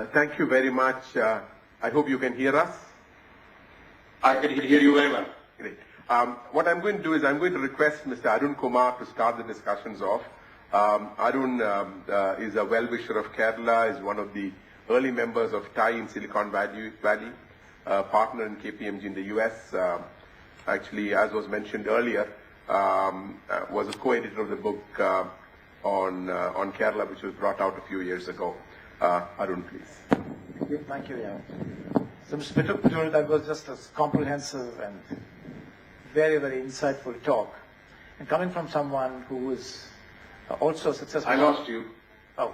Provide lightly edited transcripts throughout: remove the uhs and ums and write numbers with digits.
Thank you very much. I hope you can hear us. I can hear you very well. Great. What I'm going to do is I'm going to request Mr. Arun Kumar to start the discussions off. Arun is a well-wisher of Kerala, is one of the early members of TIE in Silicon Valley, partner in KPMG in the US. Actually, as was mentioned earlier, was a co-editor of the book on Kerala, which was brought out a few years ago. Arun, please. Thank you. Yeah. So, Mr. Patel, that was just a comprehensive and very, very insightful talk. And coming from someone who is also successful. I lost you. Oh.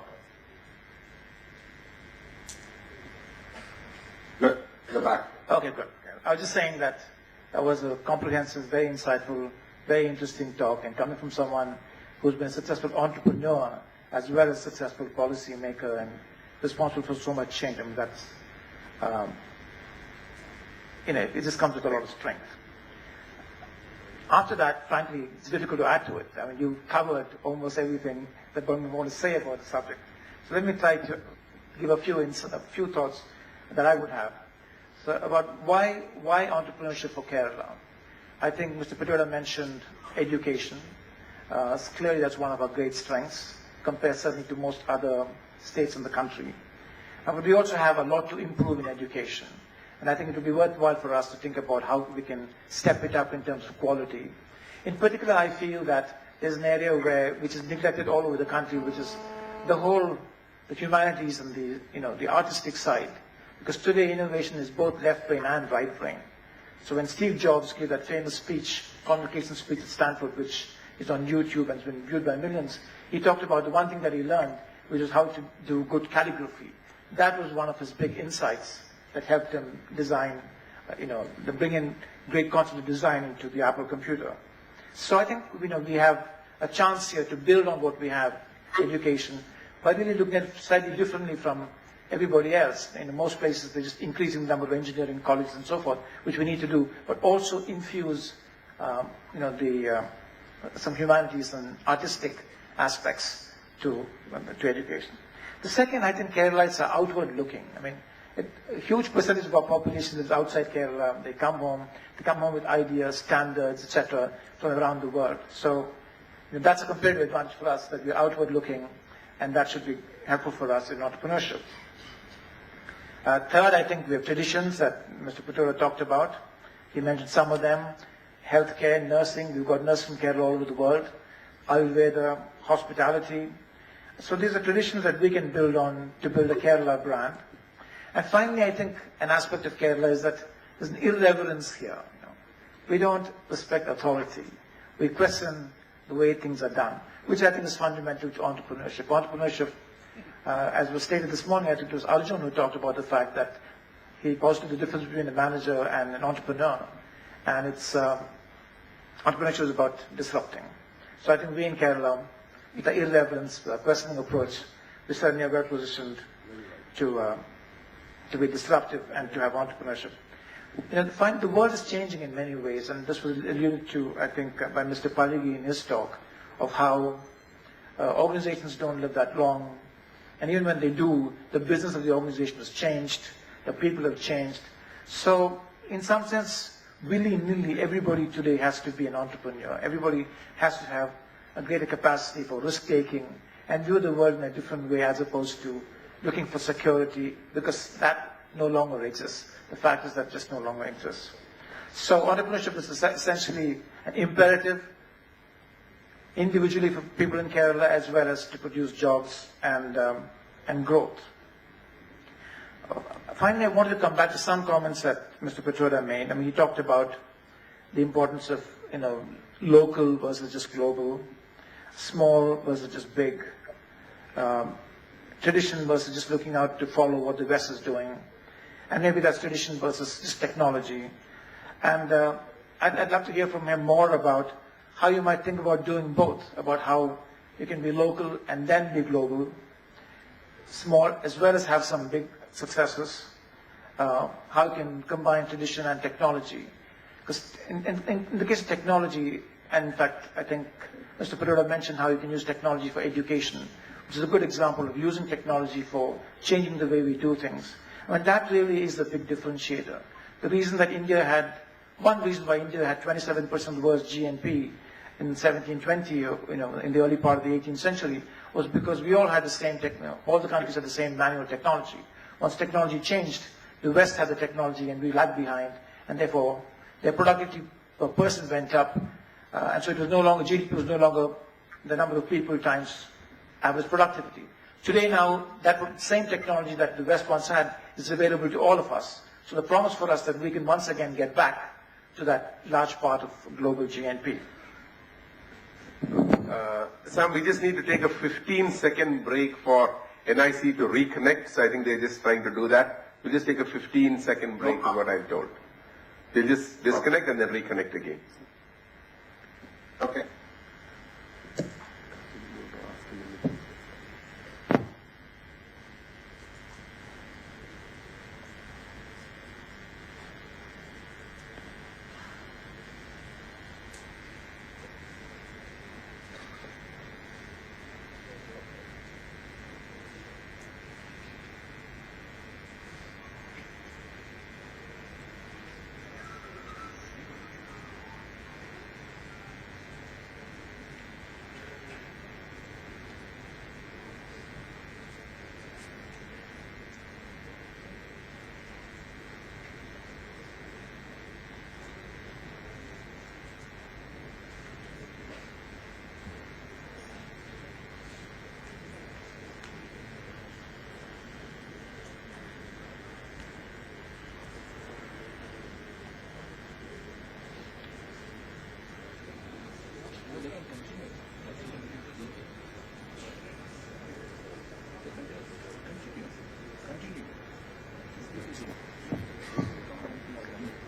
Good. You're back. Okay, good. I was just saying that that was a comprehensive, very insightful, very interesting talk. And coming from someone who's been a successful entrepreneur as well as a successful policy maker and responsible for so much change, I mean, that's, it just comes with a lot of strength. After that, frankly, it's difficult to add to it. I mean, you covered almost everything that one would want to say about the subject. So let me try to give a few thoughts that I would have. So about why entrepreneurship for Kerala. I think Mr. Patel mentioned education. Clearly, that's one of our great strengths, compared certainly to most other states in the country. But we also have a lot to improve in education. And I think it would be worthwhile for us to think about how we can step it up in terms of quality. In particular, I feel that there's an area which is neglected all over the country, which is the humanities and the artistic side. Because today innovation is both left brain and right brain. So when Steve Jobs gave that famous speech, convocation speech at Stanford, which is on YouTube and has been viewed by millions, he talked about the one thing that he learned, which is how to do good calligraphy. That was one of his big insights that helped him design, bring in great concept of design into the Apple computer. So I think, we have a chance here to build on what we have, education, by really looking at it slightly differently from everybody else. In most places, they're just increasing the number of engineering colleges and so forth, which we need to do, but also infuse, some humanities and artistic aspects to education. The second, I think Keralites are outward looking. I mean, a huge percentage of our population lives outside Kerala. They come home with ideas, standards, etc., from around the world. So that's a competitive advantage for us, that we're outward looking, and that should be helpful for us in entrepreneurship. Third, I think we have traditions that Mr. Patel talked about. He mentioned some of them. Healthcare, nursing, we've got nurses from Kerala all over the world. Ayurveda, hospitality. So these are traditions that we can build on to build a Kerala brand. And finally, I think an aspect of Kerala is that there's an irreverence here. We don't respect authority. We question the way things are done, which I think is fundamental to entrepreneurship. Entrepreneurship, as was stated this morning, I think it was Arjun who talked about the fact that he posited the difference between a manager and an entrepreneur. And entrepreneurship is about disrupting. So I think we in Kerala, with the irreverence, the questioning approach, we certainly are well positioned to be disruptive and to have entrepreneurship. The world is changing in many ways, and this was alluded to, I think, by Mr. Paligi in his talk, of how organizations don't live that long, and even when they do, the business of the organization has changed, the people have changed. So, in some sense, willy-nilly, everybody today has to be an entrepreneur. Everybody has to have a greater capacity for risk-taking and view the world in a different way, as opposed to looking for security, because that no longer exists. The fact is that just no longer exists. So entrepreneurship is essentially an imperative, individually for people in Kerala, as well as to produce jobs and growth. Finally, I wanted to come back to some comments that Mr. Petroda made. I mean, he talked about the importance of, local versus just global, small versus just big, tradition versus just looking out to follow what the West is doing, and maybe that's tradition versus just technology. And I'd love to hear from him more about how you might think about doing both, about how you can be local and then be global, small, as well as have some big successes, how you can combine tradition and technology. Because in the case of technology, and in fact, I think Mr. Pereira mentioned how you can use technology for education. which is a good example of using technology for changing the way we do things. And that really is the big differentiator. The reason that one reason why India had 27% of the world's GNP in 1720, in the early part of the 18th century, was because we all had the same all the countries had the same manual technology. Once technology changed, the West had the technology and we lagged behind, and therefore their productivity per person went up, and so it was no longer, GDP was no longer the number of people times average productivity. Today now, that same technology that the West once had is available to all of us. So the promise for us that we can once again get back to that large part of global GNP. Sam, we just need to take a 15-second break for NIC to reconnect. So I think they're just trying to do that. We'll just take a 15-second break is what I'm told. They'll just disconnect and then reconnect again. Okay.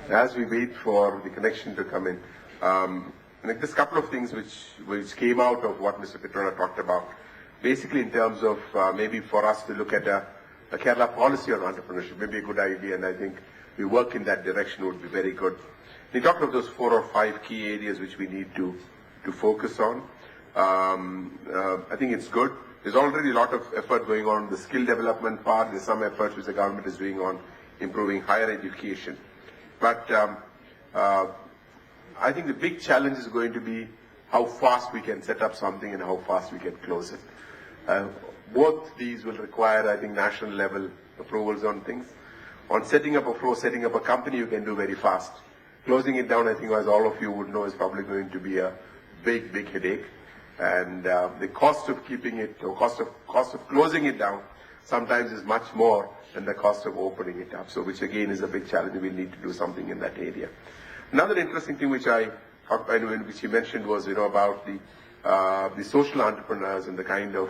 As we wait for the connection to come in, there's a couple of things which came out of what Mr. Pitroda talked about. Basically, in terms of maybe for us to look at a Kerala policy on entrepreneurship, maybe a good idea, and I think we work in that direction would be very good. He talked of those 4 or 5 key areas which we need to focus on. I think it's good. There's already a lot of effort going on the skill development part. There's some efforts which the government is doing on improving higher education. But I think the big challenge is going to be how fast we can set up something and how fast we can close it. Both these will require, I think, national level approvals on things. On setting up a company, you can do very fast. Closing it down, I think, as all of you would know, is probably going to be a big, big headache. And the cost of keeping it, or cost of closing it down, sometimes is much more than the cost of opening it up. So, which again is a big challenge. We'll need to do something in that area. Another interesting thing which which you mentioned was, about the social entrepreneurs and the kind of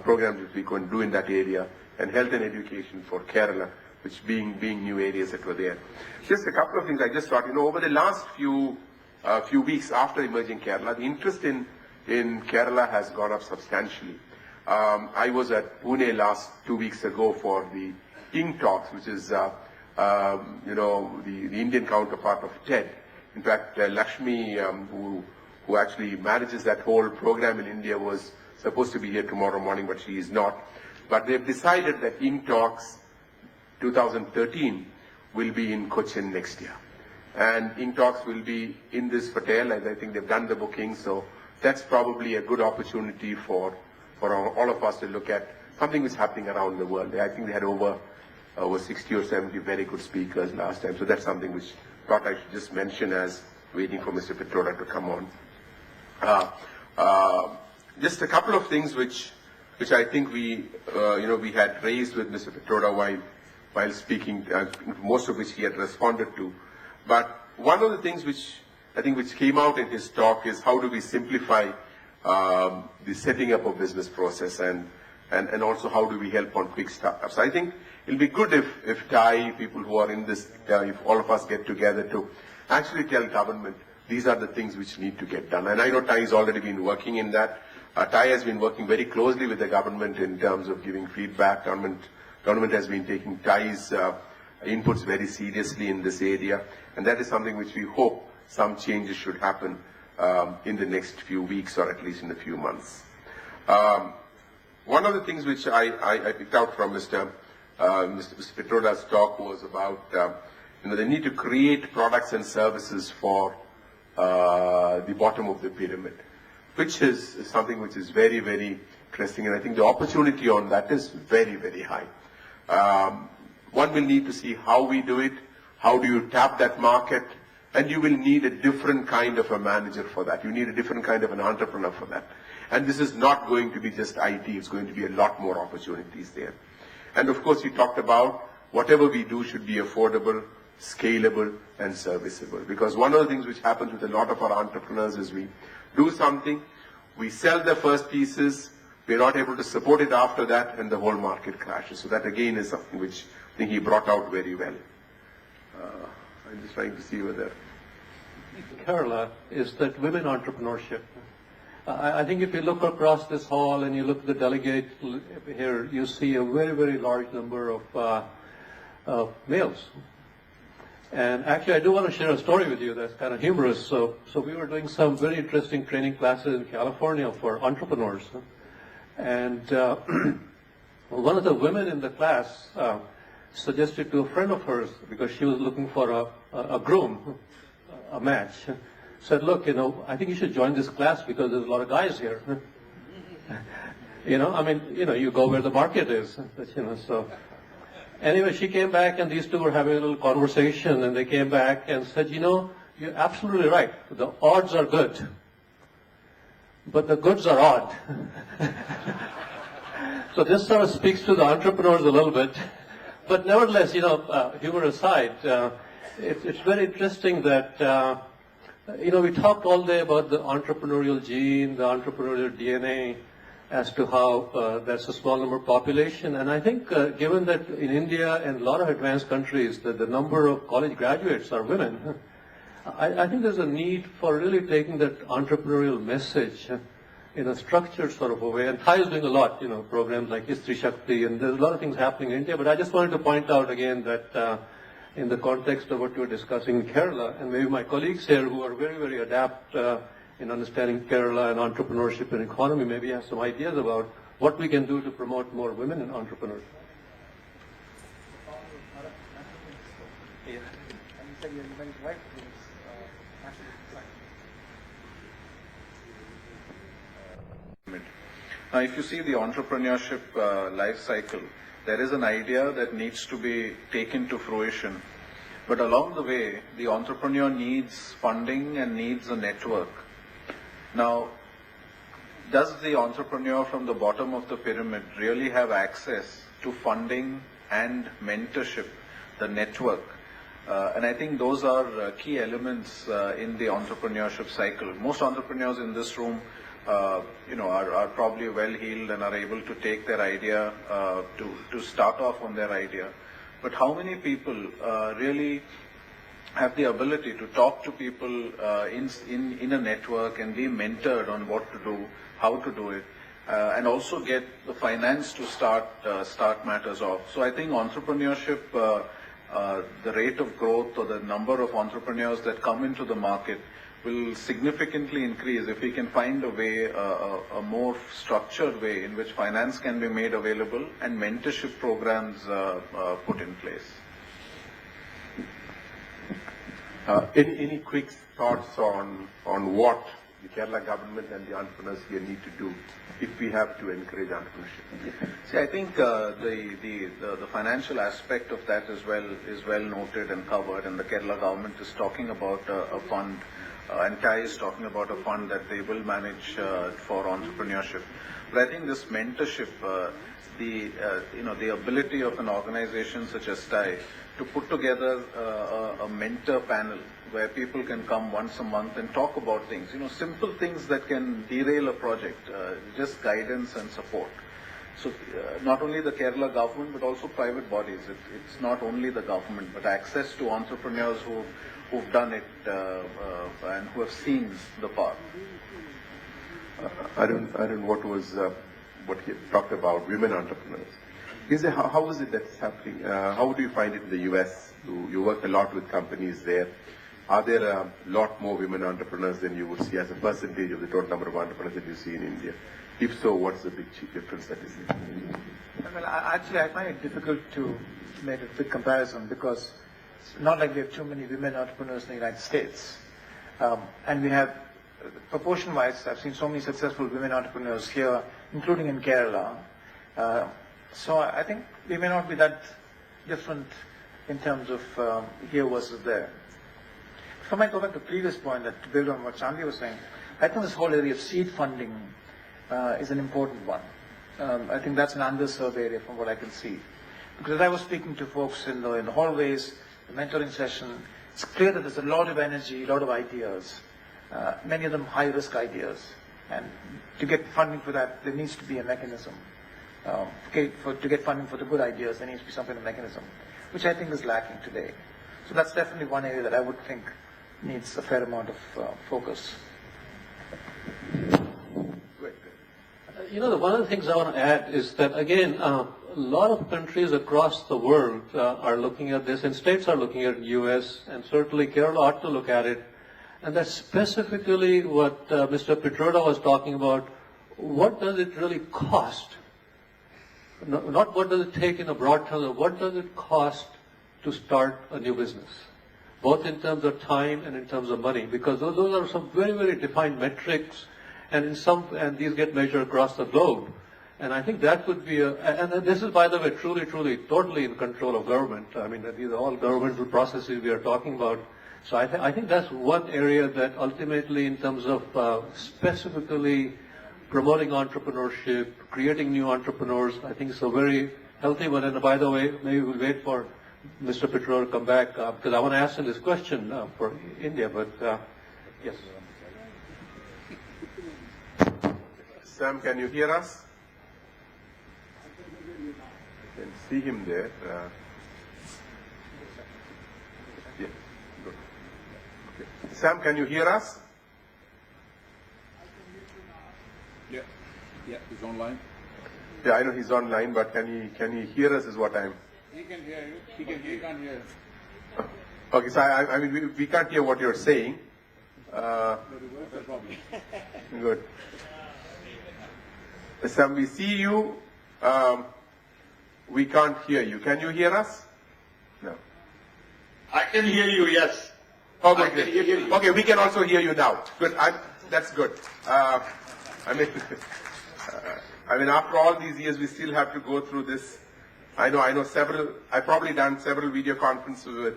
programs that we can do in that area, and health and education for Kerala, which being new areas that were there. Just a couple of things I just thought, over the last few weeks after emerging Kerala, the interest in Kerala has gone up substantially. I was at Pune 2 weeks ago for the King Talks, which is, the Indian counterpart of TED. In fact, Lakshmi, who actually manages that whole program in India, was supposed to be here tomorrow morning, but she is not. But they've decided that King Talks 2013 will be in Cochin next year. And King Talks will be in this hotel, and I think they've done the booking, so that's probably a good opportunity for all of us to look at something that's happening around the world. I think they had over 60 or 70 very good speakers last time, so that's something which I thought I should just mention as waiting for Mr. Pitroda to come on. Just a couple of things which I think we had raised with Mr. Pitroda while speaking, most of which he had responded to. But one of the things which came out in his talk is how do we simplify the setting up of business process, and also how do we help on quick startups. I think it'll be good if TIE, people who are in this, if all of us get together to actually tell government these are the things which need to get done. And I know TIE has already been working in that. TIE has been working very closely with the government in terms of giving feedback. Government has been taking TIE's inputs very seriously in this area, and that is something which we hope some changes should happen in the next few weeks, or at least in a few months. One of the things which I picked out from Mr. Petroda's talk was about they need to create products and services for the bottom of the pyramid, which is something which is very, very interesting, and I think the opportunity on that is very, very high. One will need to see how we do it, how do you tap that market, and you will need a different kind of a manager for that. You need a different kind of an entrepreneur for that. And this is not going to be just IT, it's going to be a lot more opportunities there. And of course, you talked about whatever we do should be affordable, scalable, and serviceable. Because one of the things which happens with a lot of our entrepreneurs is we do something, we sell the first pieces, we're not able to support it after that, and the whole market crashes. So that again is something which I think he brought out very well. I'm just trying to see whether... Kerala is that women entrepreneurship. I think if you look across this hall and you look at the delegate here, you see a very, very large number of males. And actually, I do want to share a story with you that's kind of humorous. So we were doing some very interesting training classes in California for entrepreneurs. And one of the women in the class suggested to a friend of hers, because she was looking for a groom, a match, said, look, I think you should join this class because there's a lot of guys here. You go where the market is. So anyway, she came back and these two were having a little conversation, and they came back and said, you're absolutely right. The odds are good, but the goods are odd. So this sort of speaks to the entrepreneurs a little bit. But nevertheless, humor aside, it's very interesting that, we talked all day about the entrepreneurial gene, the entrepreneurial DNA, as to how that's a small number population. And I think given that in India and a lot of advanced countries, that the number of college graduates are women, I think there's a need for really taking that entrepreneurial message in a structured sort of a way. And Thai is doing a lot, programs like Istri Shakti, and there's a lot of things happening in India. But I just wanted to point out again that in the context of what we were discussing in Kerala, and maybe my colleagues here who are very, very adept in understanding Kerala and entrepreneurship and economy, maybe have some ideas about what we can do to promote more women in entrepreneurship. Now, if you see the entrepreneurship life cycle, there is an idea that needs to be taken to fruition. But along the way, the entrepreneur needs funding and needs a network. Now, does the entrepreneur from the bottom of the pyramid really have access to funding and mentorship, the network? And I think those are key elements in the entrepreneurship cycle. Most entrepreneurs in this room are probably well-heeled and are able to take their idea to start off on their idea. But how many people really have the ability to talk to people in a network and be mentored on what to do, how to do it, and also get the finance to start matters off? So I think entrepreneurship, the rate of growth or the number of entrepreneurs that come into the market will significantly increase if we can find a way, a more structured way in which finance can be made available and mentorship programs put in place. Any quick thoughts on what the Kerala government and the entrepreneurs here need to do if we have to encourage entrepreneurship? See, I think the financial aspect of that is well noted and covered, and the Kerala government is talking about a fund. And Thai is talking about a fund that they will manage for entrepreneurship. But I think this mentorship, the ability of an organization such as Thai to put together a mentor panel where people can come once a month and talk about things, simple things that can derail a project, just guidance and support. So not only the Kerala government, but also private bodies. It's not only the government, but access to entrepreneurs who've done it and who have seen the path. Arun, what he talked about, women entrepreneurs. How is it that's happening? How do you find it in the US? You work a lot with companies there. are there a lot more women entrepreneurs than you would see as a percentage of the total number of entrepreneurs that you see in India? If so, what's the big difference that is there? Well, actually, I find it difficult to make a big comparison because it's not like we have too many women entrepreneurs in the United States. And we have, proportion-wise, I've seen so many successful women entrepreneurs here, including in Kerala. So I think we may not be that different in terms of here versus there. If I might go back to the previous point, that to build on what Chandni was saying, I think this whole area of seed funding is an important one. I think that's an underserved area from what I can see. Because as I was speaking to folks in the hallways, the mentoring session, it's clear that there's a lot of energy, a lot of ideas, many of them high-risk ideas. And to get funding for that, there needs to be a mechanism. To get funding for the good ideas, there needs to be some kind of mechanism, which I think is lacking today. So that's definitely one area that I would think needs a fair amount of focus. One of the things I want to add is that, again, a lot of countries across the world are looking at this, and states are looking at the U.S., and certainly Kerala ought to look at it. And that's specifically what Mr. Pitroda was talking about. What does it really cost? Not what does it take in a broad term, what does it cost to start a new business? Both in terms of time and in terms of money, because those are some very, very defined metrics, and these get measured across the globe. And I think that would be and this is, by the way, truly, totally in control of government. I mean, these are all governmental processes we are talking about. So I think that's one area that ultimately, in terms of specifically promoting entrepreneurship, creating new entrepreneurs, I think it's a very healthy one. And by the way, maybe we'll wait for Mr. Pitroda to come back, because I want to ask him this question for India, but yes. Sam, can you hear us? I can see him there. Yeah, good. Okay. Sam, can you hear us? Yeah, he's online. Yeah, I know he's online, but can he hear us is what I'm... He can hear you. He can't hear. Okay, so I mean, we can't hear what you're saying. Good. Sam, we see you. We can't hear you. Can you hear us? No. I can hear you, yes. Okay, I can hear you. Okay, we can also hear you now. Good. That's good. I mean, after all these years, we still have to go through this. I know several. I've probably done several video conferences with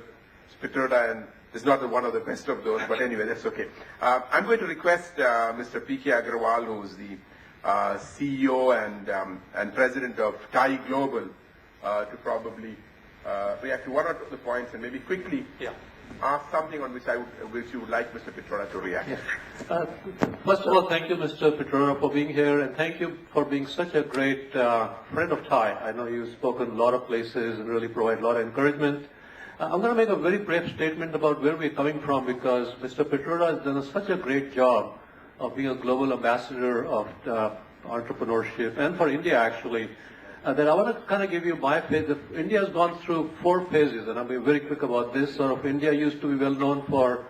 Pitroda, and it's not one of the best of those. But anyway, that's okay. I'm going to request Mr. P.K. Agrawal, who's the CEO and president of TAI Global, to probably react to one or two of the points and maybe quickly ask something on which you would like Mr. Pitroda to react. Yes. First of all, thank you, Mr. Pitroda, for being here, and thank you for being such a great friend of TAI. I know you've spoken a lot of places and really provide a lot of encouragement. I'm going to make a very brief statement about where we're coming from, because Mr. Pitroda has done such a great job of being a global ambassador of entrepreneurship, and for India actually, that I want to kind of give you my phase. India has gone through 4 phases, and I'll be very quick about this. Sort of India used to be well known for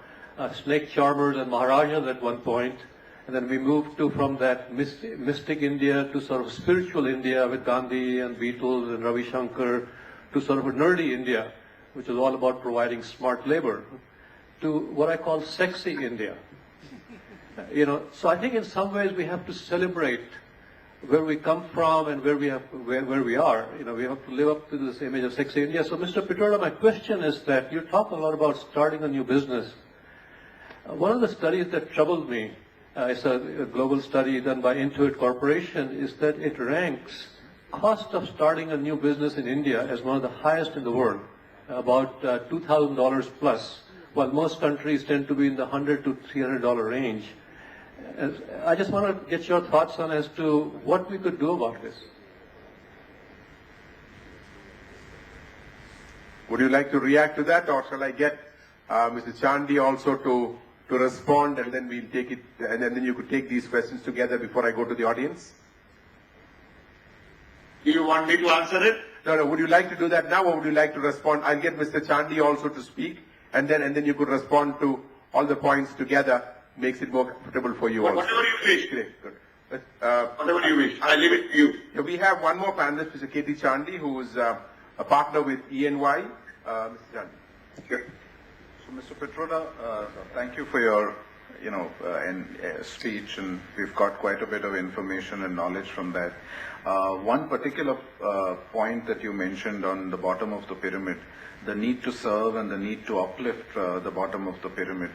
snake charmers and maharajas at one point, and then we moved from that mystic India to sort of spiritual India with Gandhi and Beatles and Ravi Shankar, to sort of a nerdy India, which is all about providing smart labor, to what I call sexy India. So I think in some ways we have to celebrate where we come from and where we are. We have to live up to this image of sexy India. So Mr. Pitroda, my question is that you talk a lot about starting a new business. One of the studies that troubled me, it's a global study done by Intuit Corporation, is that it ranks cost of starting a new business in India as one of the highest in the world, about $2,000 plus, while most countries tend to be in the $100 to $300 range. I just want to get your thoughts on as to what we could do about this. Would you like to react to that, or shall I get Mr. Chandi also to respond, and then we'll take it, and then you could take these questions together before I go to the audience? Do you want me to answer it? No. Would you like to do that now, or would you like to respond? I'll get Mr. Chandi also to speak, and then you could respond to all the points together. Makes it more comfortable for you. Whatever also. you wish. Great, good. Whatever you wish. I leave it to you. Yeah, we have one more panelist, Mr. K.T. Chandy, who is a partner with ENY. Mr. Chandy. Sure. So, Mr. Petroda, thank you for your, speech, and we've got quite a bit of information and knowledge from that. One particular point that you mentioned on the bottom of the pyramid, the need to serve and the need to uplift the bottom of the pyramid.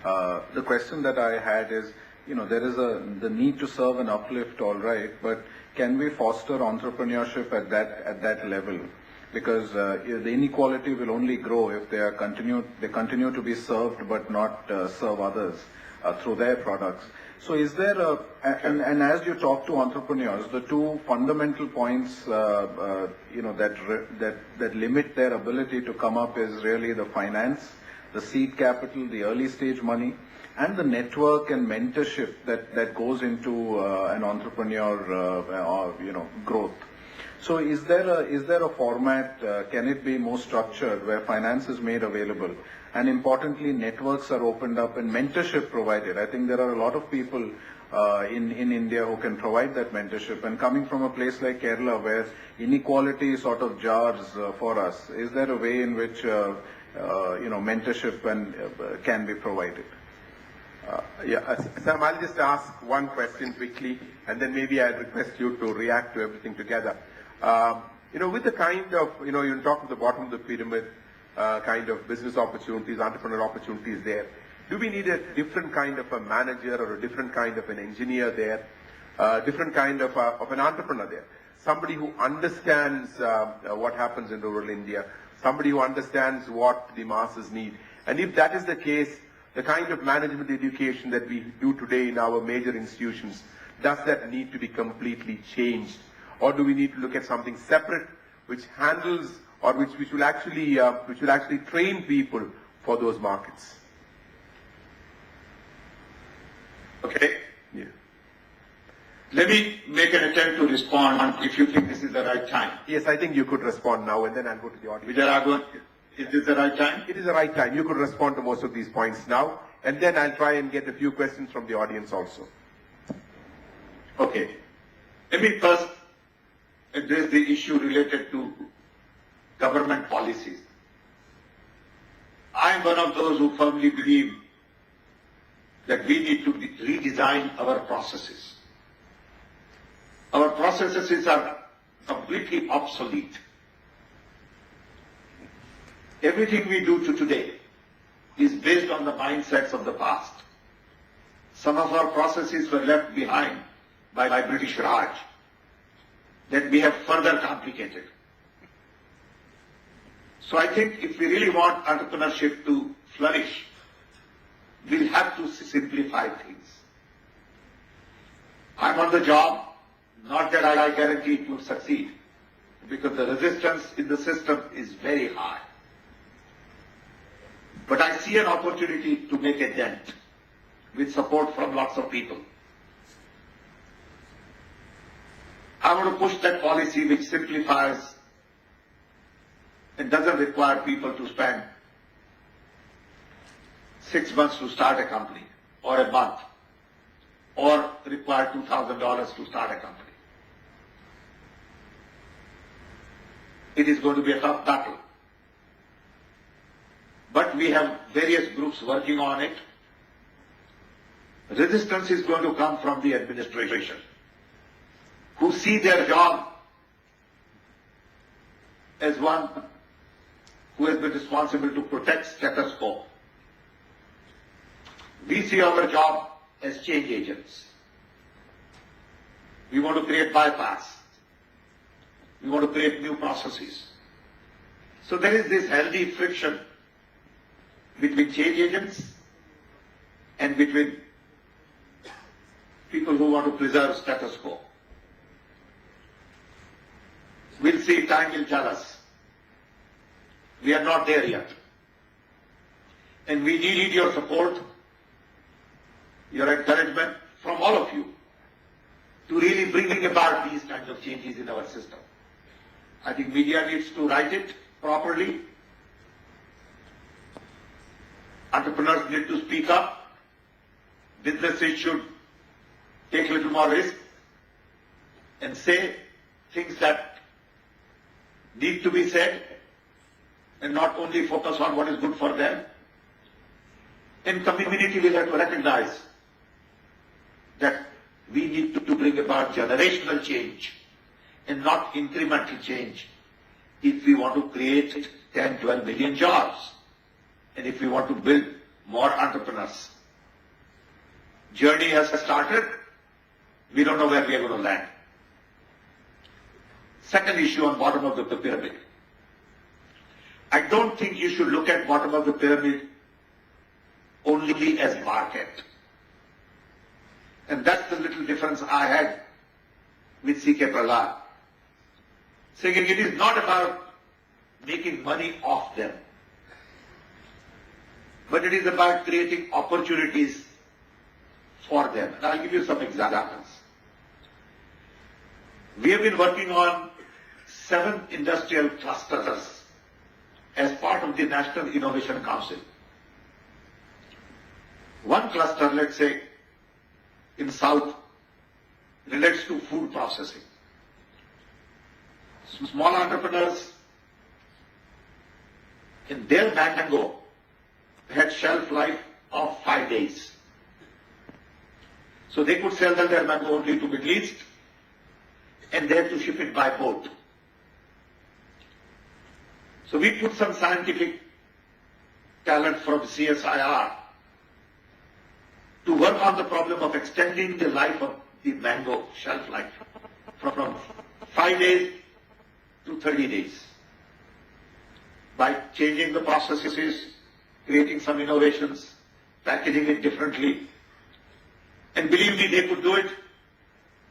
The question that I had is, there is the need to serve and uplift, all right, but can we foster entrepreneurship at that level? Because the inequality will only grow if they continue to be served but not serve others through their products. So is there and as you talk to entrepreneurs, the two fundamental points that limit their ability to come up is really the finance, the seed capital, the early stage money, and the network and mentorship that goes into an entrepreneur growth. So is there a format, can it be more structured, where finance is made available, and importantly networks are opened up and mentorship provided? I think there are a lot of people in India who can provide that mentorship, and coming from a place like Kerala where inequality sort of jars for us, is there a way in which mentorship can be provided? Sam, I'll just ask one question quickly, and then maybe I'd request you to react to everything together. With the kind of, you talk at the bottom of the pyramid, kind of business opportunities, entrepreneurial opportunities there. Do we need a different kind of a manager or a different kind of an engineer there, different kind of an entrepreneur there? Somebody who understands what happens in rural India, somebody who understands what the masses need. And if that is the case, the kind of management education that we do today in our major institutions, does that need to be completely changed? Or do we need to look at something separate which handles or which will actually train people for those markets? Okay. Yeah. Let me make an attempt to respond if you think this is the right time. Yes, I think you could respond now, and then I'll go to the audience. Vijayaraghavan, is this the right time? It is the right time. You could respond to most of these points now, and then I'll try and get a few questions from the audience also. Okay. Let me first address the issue related to government policies. I am one of those who firmly believe that we need to redesign our processes. Our processes are completely obsolete. Everything we do today is based on the mindsets of the past. Some of our processes were left behind by British Raj that we have further complicated. So I think if we really want entrepreneurship to flourish, we'll have to simplify things. I'm on the job, not that I guarantee it will succeed, because the resistance in the system is very high. But I see an opportunity to make a dent with support from lots of people. I want to push that policy which simplifies and doesn't require people to spend 6 months to start a company, or a month, or require $2,000 to start a company. It is going to be a tough battle. But we have various groups working on it. Resistance is going to come from the administration, who see their job as one who has been responsible to protect status quo. We see our job as change agents. We want to create bypass. We want to create new processes. So there is this healthy friction between change agents and between people who want to preserve status quo. We'll see, time will tell us. We are not there yet. And we need your support, your encouragement from all of you to really bring about these kinds of changes in our system. I think media needs to write it properly. Entrepreneurs need to speak up. Businesses should take a little more risk and say things that need to be said and not only focus on what is good for them. And community will have to recognize that we need to bring about generational change and not incremental change if we want to create 10, 12 million jobs and if we want to build more entrepreneurs. Journey has started. We don't know where we are going to land. Second issue on bottom of the pyramid. I don't think you should look at bottom of the pyramid only as market. And that's the little difference I had with C.K. Prahlad. Saying it is not about making money off them, but it is about creating opportunities for them. And I'll give you some examples. We have been working on 7 industrial clusters as part of the National Innovation Council. One cluster, let's say, in South, relates to food processing. Small entrepreneurs, in their mango, had shelf life of 5 days. So they could sell their mango only to Middle East, and they had to ship it by boat. So we put some scientific talent from CSIR to work on the problem of extending the life of the mango shelf life from 5 days to 30 days by changing the processes, creating some innovations, packaging it differently. And believe me, they could do it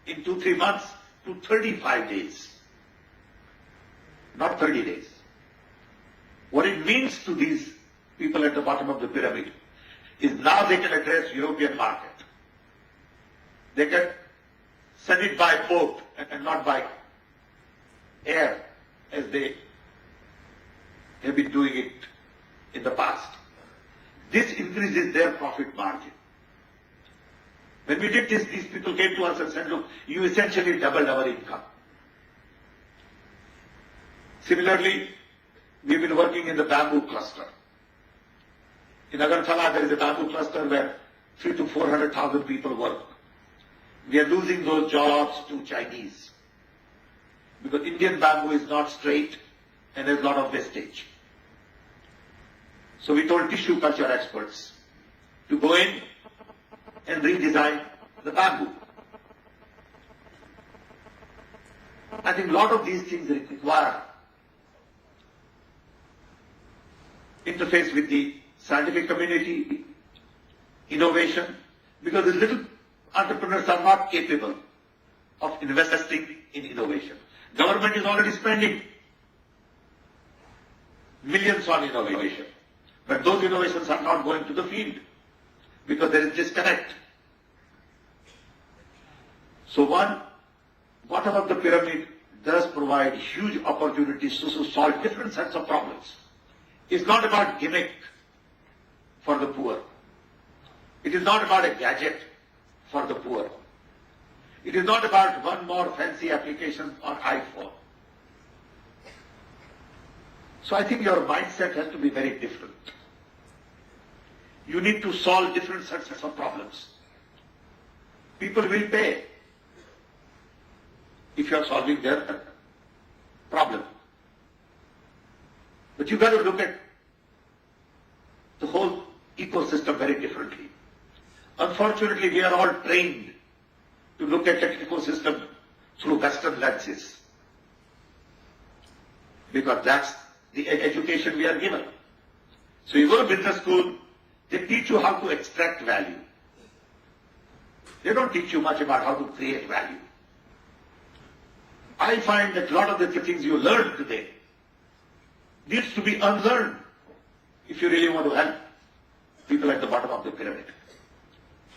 in 2-3 months to 35 days, not 30 days. What it means to these people at the bottom of the pyramid is now they can address European market. They can send it by boat and not by air as they have been doing it in the past. This increases their profit margin. When we did this, these people came to us and said, look, you essentially doubled our income. Similarly, we've been working in the bamboo cluster. In Agartala, there is a bamboo cluster where 300,000 to 400,000 people work. We are losing those jobs to Chinese because Indian bamboo is not straight and there's a lot of wastage. So we told tissue culture experts to go in and redesign the bamboo. I think a lot of these things require interface with the scientific community, innovation, because the little entrepreneurs are not capable of investing in innovation. Government is already spending millions on innovation, but those innovations are not going to the field because there is disconnect. So one, bottom of the pyramid does provide huge opportunities to solve different sets of problems. It's not about gimmick for the poor. It is not about a gadget for the poor. It is not about one more fancy application on iPhone. So I think your mindset has to be very different. You need to solve different sets of problems. People will pay if you are solving their problem. But you've got to look at the whole ecosystem very differently. Unfortunately, we are all trained to look at the ecosystem through Western lenses because that's the education we are given. So you go to business school, they teach you how to extract value. They don't teach you much about how to create value. I find that a lot of the things you learn today needs to be unlearned if you really want to help people at the bottom of the pyramid.